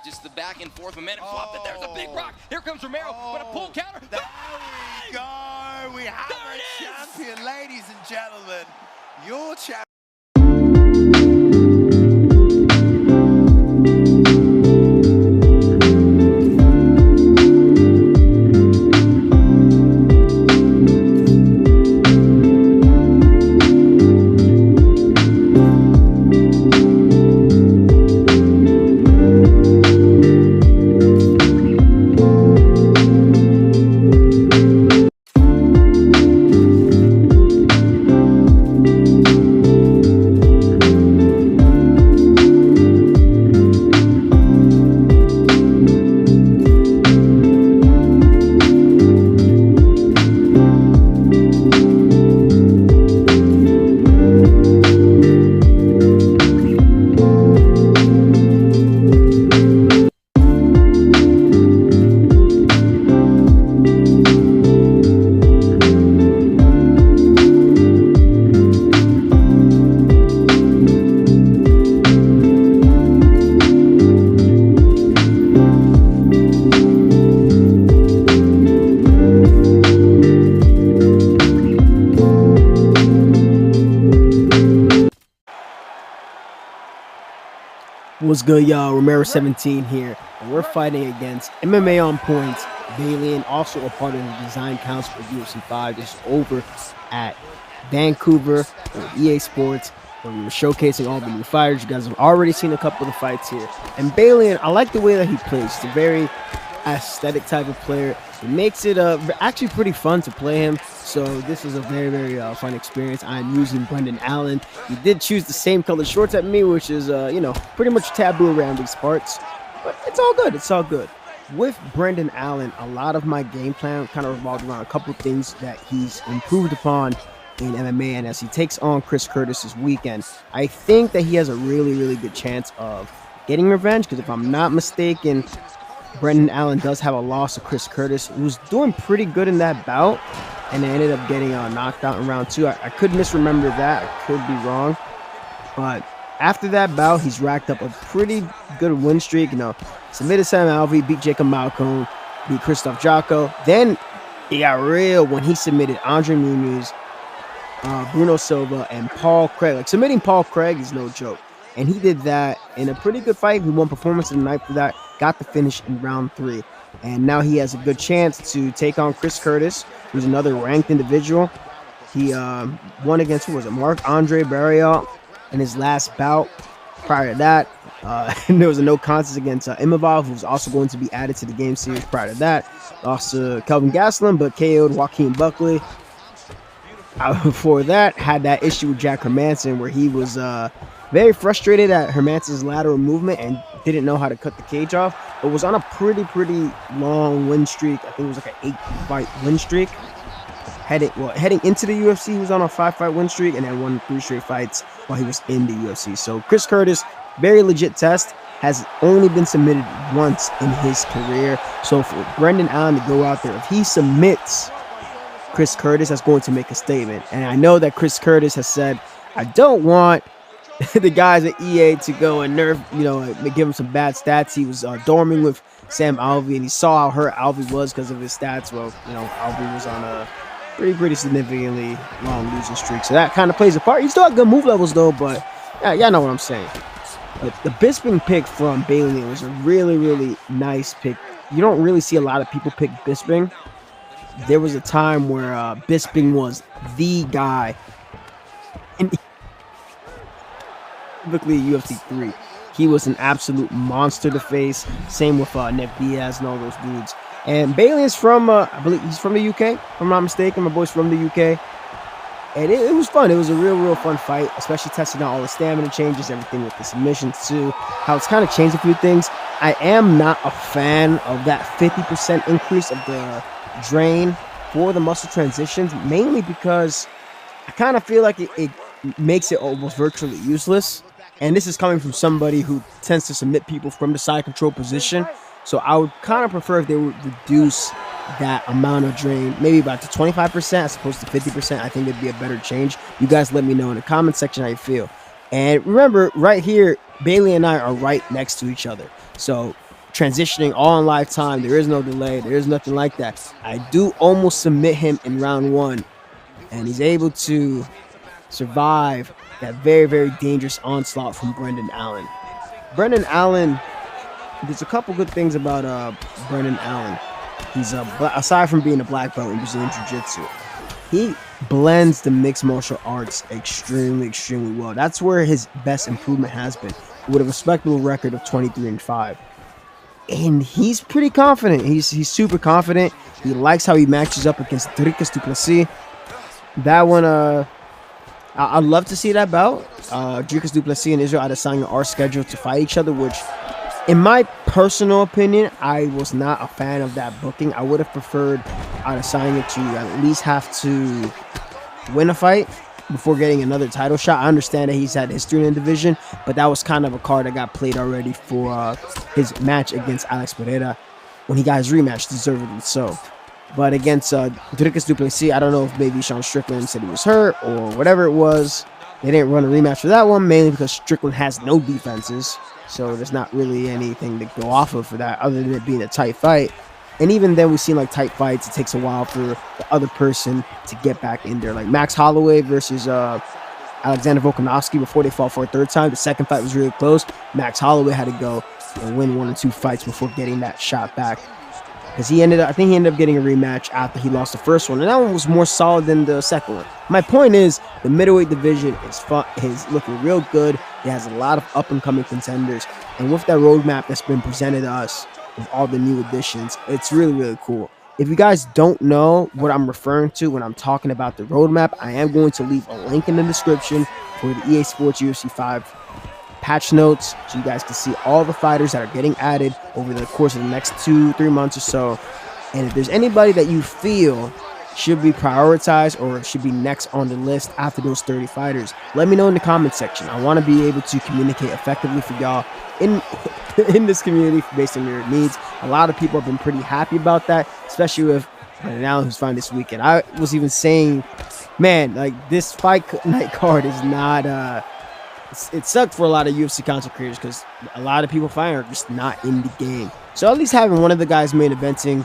Just the back and forth momentum flop. That there's a big rock. Here comes Romero, but a pull counter. There we go. We have a champion, ladies and gentlemen. Your champion. What's good, y'all? Romero 17 here, and we're fighting against MMA on Points. Bayliun, also a part of the design council for UFC 5. This is over at Vancouver with EA Sports, where we were showcasing all the new fighters. You guys have already seen a couple of the fights here. And Bayliun, I like the way that he plays. He's a very aesthetic type of player. It makes it actually pretty fun to play him. So this is a very fun experience. I'm using Brendan Allen. He did choose the same color shorts at me, which is pretty much taboo around these parts, but it's all good. It's all good. With Brendan Allen, a lot of my game plan kind of revolved around a couple of things that he's improved upon in MMA, and as he takes on Chris Curtis this weekend, I think that he has a really good chance of getting revenge, because if I'm not mistaken, Brendan Allen does have a loss to Chris Curtis, who was doing pretty good in that bout, and they ended up getting knocked out in round 2. I could misremember that. I could be wrong. But after that bout, he's racked up a pretty good win streak. Submitted Sam Alvey, beat Jacob Malcolm, beat Christoph Jocko. Then it got real when he submitted Andre Muniz, Bruno Silva, and Paul Craig. Like, submitting Paul Craig is no joke. And he did that in a pretty good fight. He won performance of the night for that. Got the finish in round 3. And now he has a good chance to take on Chris Curtis, who's another ranked individual. He won against, who was it, Marc-Andre Barriault in his last bout. Prior to that, there was a no contest against Imavov, who was also going to be added to the game series prior to that. Lost to Kelvin Gastelum, but KO'd Joaquin Buckley. Before that, had that issue with Jack Hermanson, where he was very frustrated at Hermanson's lateral movement and didn't know how to cut the cage off, but was on a pretty long win streak. I think it was like an 8-fight win streak. Heading into the UFC, he was on a 5-fight win streak and then won 3 straight fights while he was in the UFC. So Chris Curtis, very legit test, has only been submitted once in his career. So for Brendan Allen to go out there, if he submits Chris Curtis, that's going to make a statement. And I know that Chris Curtis has said, I don't want the guys at EA to go and nerf, give him some bad stats. He was dorming with Sam Alvey, and he saw how hurt Alvey was because of his stats. Well, Alvey was on a pretty significantly long losing streak, so that kind of plays a part. He still had good move levels though, but yeah, y'all know what I'm saying. But the Bisping pick from Bayliun was a really nice pick. You don't really see a lot of people pick Bisping. There was a time where Bisping was the guy, and typically UFC 3, he was an absolute monster to face. Same with Nick Diaz and all those dudes. And Bayliun's from, I believe he's from the UK, if I'm not mistaken. My boy's from the UK. And it was fun. It was a real fun fight, especially testing out all the stamina changes, everything with the submissions too, how it's kind of changed a few things. I am not a fan of that 50% increase of the drain for the muscle transitions, mainly because I kind of feel like it makes it almost virtually useless. And this is coming from somebody who tends to submit people from the side control position. So I would kind of prefer if they would reduce that amount of drain, maybe about to 25% as opposed to 50%. I think it'd be a better change. You guys let me know in the comment section how you feel. And remember, right here, Bayliun and I are right next to each other. So transitioning all in live time. There is no delay. There is nothing like that. I do almost submit him in round 1, and he's able to survive that very, very dangerous onslaught from Brendan Allen. Brendan Allen, there's a couple good things about Brendan Allen. He's aside from being a black belt in Brazilian Jiu-Jitsu, he blends the mixed martial arts extremely, extremely well. That's where his best improvement has been, with a respectable record of 23-5. And he's pretty confident. He's super confident. He likes how he matches up against Dricus du Plessis. That one, I'd love to see that bout. Dricus du Plessis and Israel Adesanya are scheduled to fight each other, which, in my personal opinion, I was not a fan of that booking. I would have preferred Adesanya to at least have to win a fight before getting another title shot. I understand that he's had history in the division, but that was kind of a card that got played already for his match against Alex Pereira when he got his rematch, deservedly so. But against Dricus du Plessis, I don't know if maybe Sean Strickland said he was hurt or whatever it was. They didn't run a rematch for that one, mainly because Strickland has no defenses. So there's not really anything to go off of for that other than it being a tight fight. And even then, we've seen like tight fights. It takes a while for the other person to get back in there. Like Max Holloway versus Alexander Volkanovski before they fought for a third time. The second fight was really close. Max Holloway had to go and win 1 or 2 fights before getting that shot back. Because I think he ended up getting a rematch after he lost the first one. And that one was more solid than the second one. My point is, the middleweight division is looking real good. It has a lot of up-and-coming contenders. And with that roadmap that's been presented to us, with all the new additions, it's really, really cool. If you guys don't know what I'm referring to when I'm talking about the roadmap, I am going to leave a link in the description for the EA Sports UFC 5 patch notes, so you guys can see all the fighters that are getting added over the course of the next 2-3 months or so. And if there's anybody that you feel should be prioritized or should be next on the list after those 30 fighters, let me know in the comment section. I want to be able to communicate effectively for y'all in this community based on your needs. A lot of people have been pretty happy about that, especially with Brendan Allen, who's fine this weekend. I was even saying, man, like this fight night card is not it sucked for a lot of UFC content creators because a lot of people fighting are just not in the game. So at least having one of the guys main eventing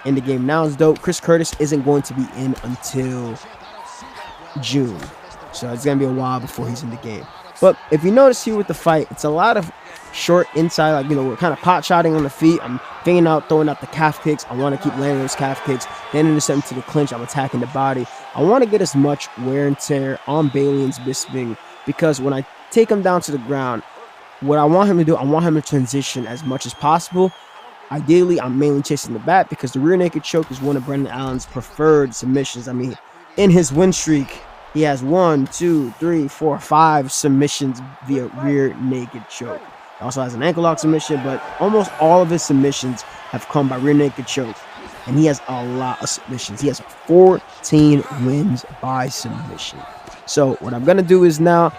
in the game now is dope. Chris Curtis isn't going to be in until June, so it's gonna be a while before he's in the game. But if you notice here with the fight, it's a lot of short inside, like, you know, we're kind of pot shotting on the feet. I'm throwing out the calf kicks. I want to keep landing those calf kicks, then intercepting to the clinch. I'm attacking the body. I want to get as much wear and tear on Bayliun's Bisping, because when I take him down to the ground, what I want him to do, I want him to transition as much as possible. Ideally, I'm mainly chasing the back because the rear naked choke is one of Brendan Allen's preferred submissions. I mean, in his win streak, he has 1, 2, 3, 4, 5 submissions via rear naked choke. He also has an ankle lock submission, but almost all of his submissions have come by rear naked choke. And he has a lot of submissions. He has 14 wins by submission. So what I'm going to do is now,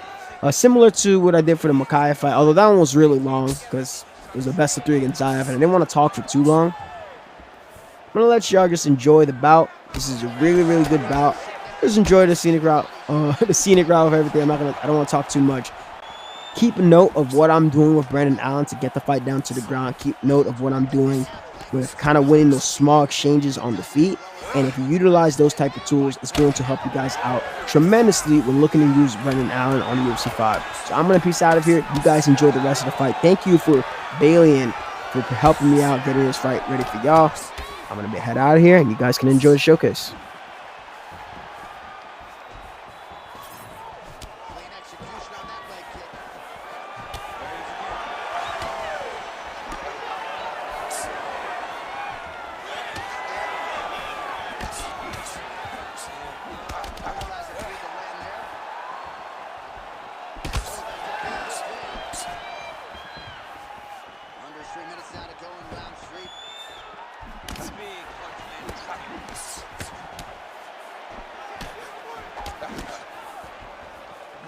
similar to what I did for the Makai fight, although that one was really long because it was a best of 3 against Zayev, and I didn't want to talk for too long. I'm going to let y'all just enjoy the bout. This is a really, really good bout. Just enjoy the scenic route, of everything. I don't want to talk too much. Keep note of what I'm doing with Brendan Allen to get the fight down to the ground. Keep note of what I'm doing with kind of winning those small exchanges on the feet. And if you utilize those type of tools, it's going to help you guys out tremendously when looking to use Brendan Allen on UFC 5. So I'm going to peace out of here. You guys enjoy the rest of the fight. Thank you for Bayliun for helping me out, getting this fight ready for y'all. I'm going to head out of here, and you guys can enjoy the showcase.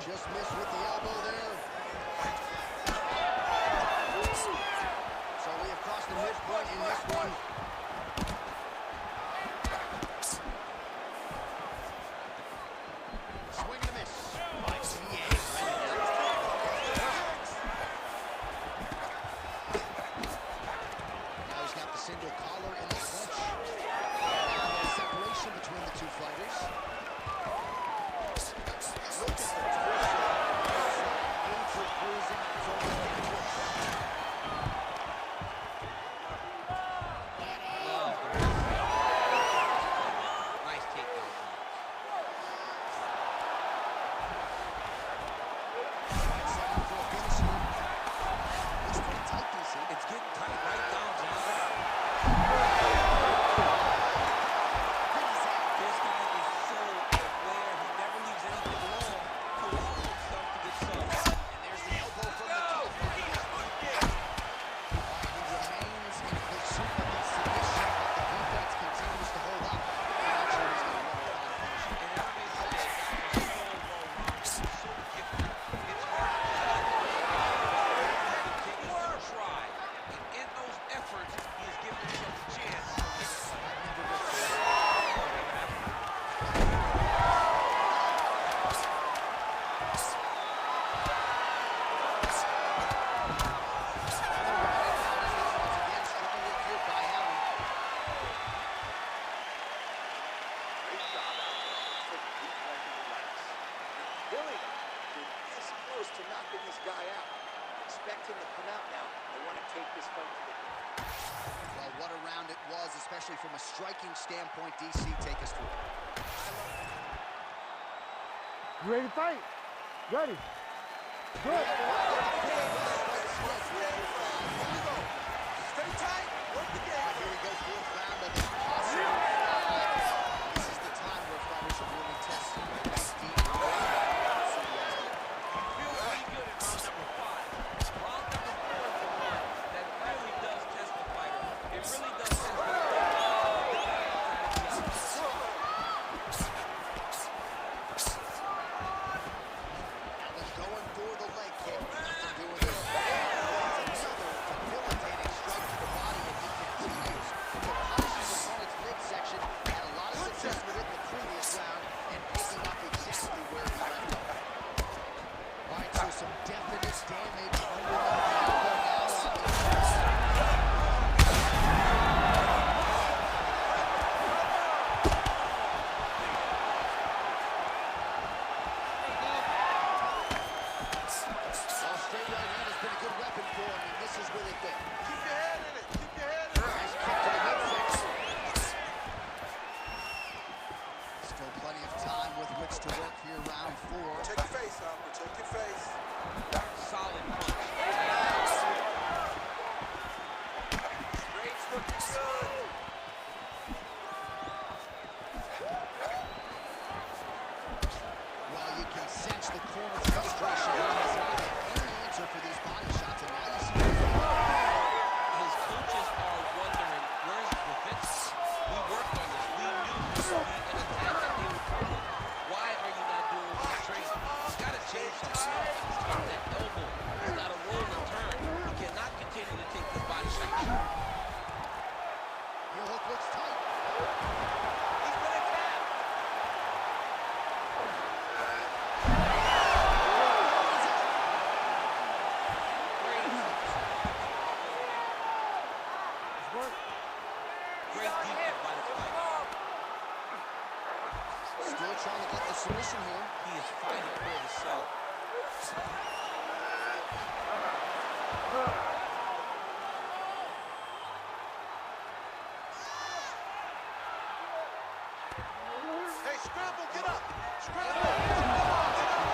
Just missed with the elbow there. So we have crossed the midpoint in this one. Swing and a miss by CA. was, especially from a striking standpoint. DC, take us through. You ready to fight? Ready. Good. Stay tight. Work the game. Here we go, fourth round of this possible. This is the time where fighters are really tested. Deep. Feel pretty good in round number 5. Round number 4 is the one that really does test the fighter. It really does test the fighter. Going for the leg kick. Nothing doing it. Another debilitating strike to the body, and he continues to punish his opponent's midsection. Had a lot of success with it in the previous round, and picking up exactly where he left off. All right, so some definite damage under the elbow now on the straight right hand has been a good weapon for him, and this is with it there. Keep your head in it. Keep your head in it. Nice kick to the midsection. Still plenty of time with which to work here, round 4. Protect your face, huh? Protect your face. Solid punch. Straight's looking good. Well, you can sense the corner's frustration. He has not had any answer for these body shots, and now you see His coaches are wondering, where's the defense? We worked on this. We knew this would be an attack that they would come with. Why are you not doing this straight? He's got to change something. He's got that elbow. He's got to roll and turn. He cannot continue to take this body shot. your hook looks tight. He's been attacked. Great defense by the fighter. Still trying to get the submission here. He is fighting for the self. Hey, scramble, get up. Scramble.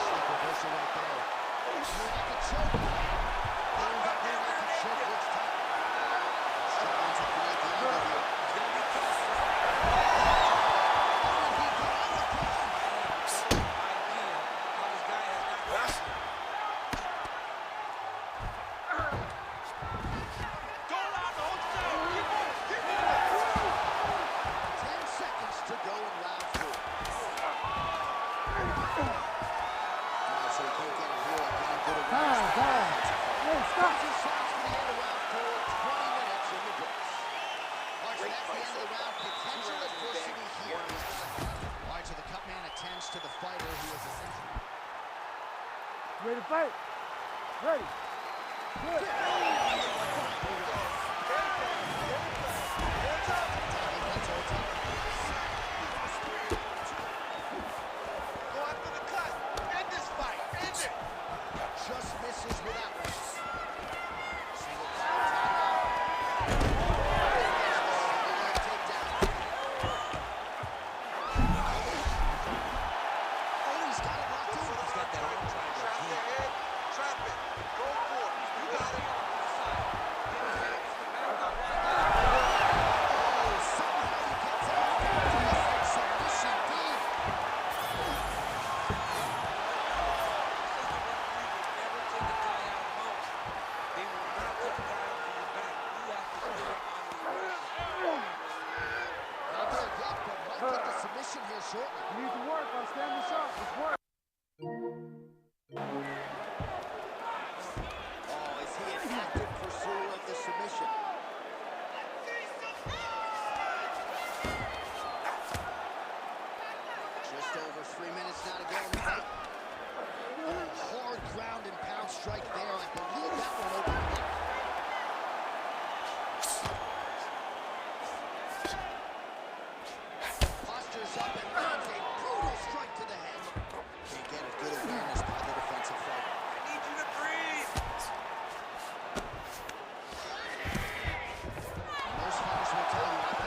Slick reversal right there. Feeling like a choke. Feeling like a choke. Looks tight. Struggling to create the angle here. He's going to be tough. Idea how this guy has not watched. Go out, hold down. Keep it. 10 seconds to go in round 4. So he can't get it here. Getting good at Time. Hey, stop. Just shots for the end of round 4. 20 minutes in the books. All right, so that's the end of the round. Potential adversity here. All right, so the cut man attends to the fighter who is essentially... Ready to fight? Ready. Good. Go after the cut. End this fight. End it. Just misses with that one. Single timeout. Single leg takedown. Oh, he's got it locked in. He's got that arm triangle. Trap the head. Trap it. Go for it. You got it. Oh, somehow he gets out. Terrific submission deep. Never take a guy out of bounds. They will not take a guy out from your back. You have to stay on his back. Not there yet, but might get the submission here shortly. You need to work on standing shot. Let's work. Oh, is he an active pursuer of the submission? Just over 3 minutes now to go in the fight. Oh, hard ground and pound strike there. I believe that one opened up. Postures up and lands a brutal strike to the head. Again, a good awareness by the defensive fighter. I need you to breathe. Most fighters will tell you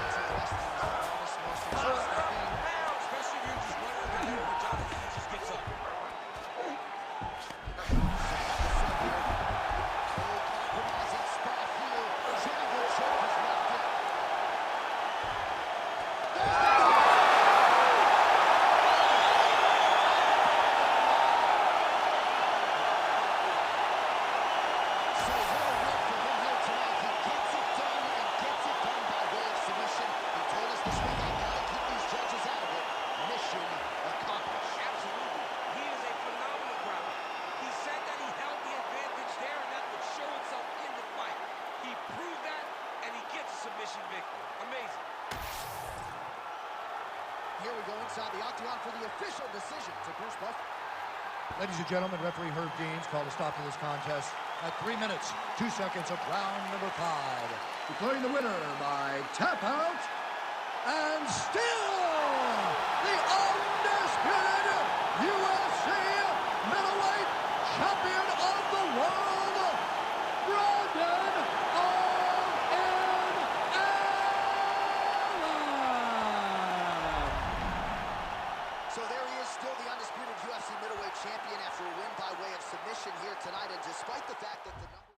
submission victory. Amazing. Here we go inside the Octagon for the official decision. It's a Bruce Buff. Ladies and gentlemen, referee Herb Deans called a stop to this contest at 3 minutes, 2 seconds of round number 5. Declaring the winner by tap out, and still the undisputed UFC middleweight champion of the world, Brandon So there he is, still the undisputed UFC middleweight champion after a win by way of submission here tonight. And despite the fact that the number